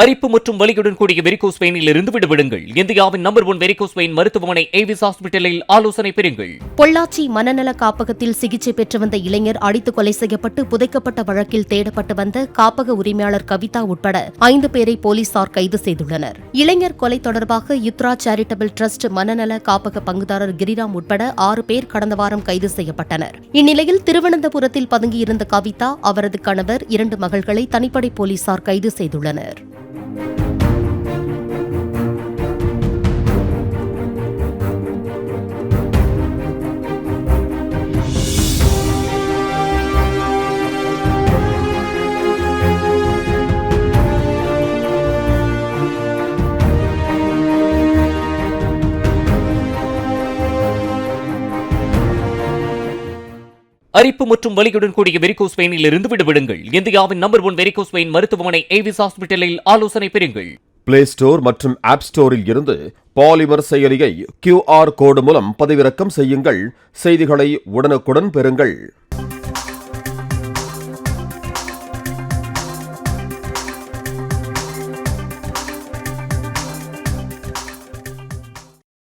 அரிப்பு மற்றும் வலியுடன் கூடிய வெரிகோஸ் வெயினில் இருந்து விடுபடுங்கள். இந்தியாவின் நம்பர் 1 வெரிகோஸ் வெயின் மருத்துவமனை ஏவிஸ் ஹாஸ்பிட்டலில் ஆலோசனை பெறுங்கள். பொள்ளாச்சி மனநல காப்பகத்தில் சிகிச்சை பெற்று வந்த இளைஞர் அடித்து கொலை செய்யப்பட்டு புதைக்கப்பட்ட வழக்கில் தேடப்பட்டு வந்த காப்பக உரிமையாளர் கவிதா உட்பட 5 பேரை போலீசார் கைது செய்துள்ளனர். இளைஞர் கொலை தொடர்பாக யுத்ரா சேரிட்டபிள் டிரஸ்ட் மனநல காப்பக பங்குதாரர் கிரிராம் உட்பட 6 பேர் கடந்த வாரம் கைது செய்யப்பட்டனர். இந்நிலையில் திருவனந்தபுரத்தில் பதுங்கியிருந்த கவிதா, அவரது கணவர், 2 மகள்களை தனிப்படை போலீசார் கைது செய்துள்ளனர். அரிப்பு மற்றும் வலியுடன் கூடிய வெரிகோஸ் வெயினில் இருந்து விடுபடுங்கள். இந்தியாவின் நம்பர் 1 வெரிகோஸ் வெயின் மருத்துவமனை ஏவிஸ் ஹாஸ்பிட்டலில் ஆலோசனை பெறுங்கள். பிளே ஸ்டோர் மற்றும் ஆப் ஸ்டோரில் இருந்து பாலிமர் செயலியை QR கோடு மூலம் பதிவிறக்கம் செய்யுங்கள். செய்திகளை உடனுக்குடன் பெறுங்கள்.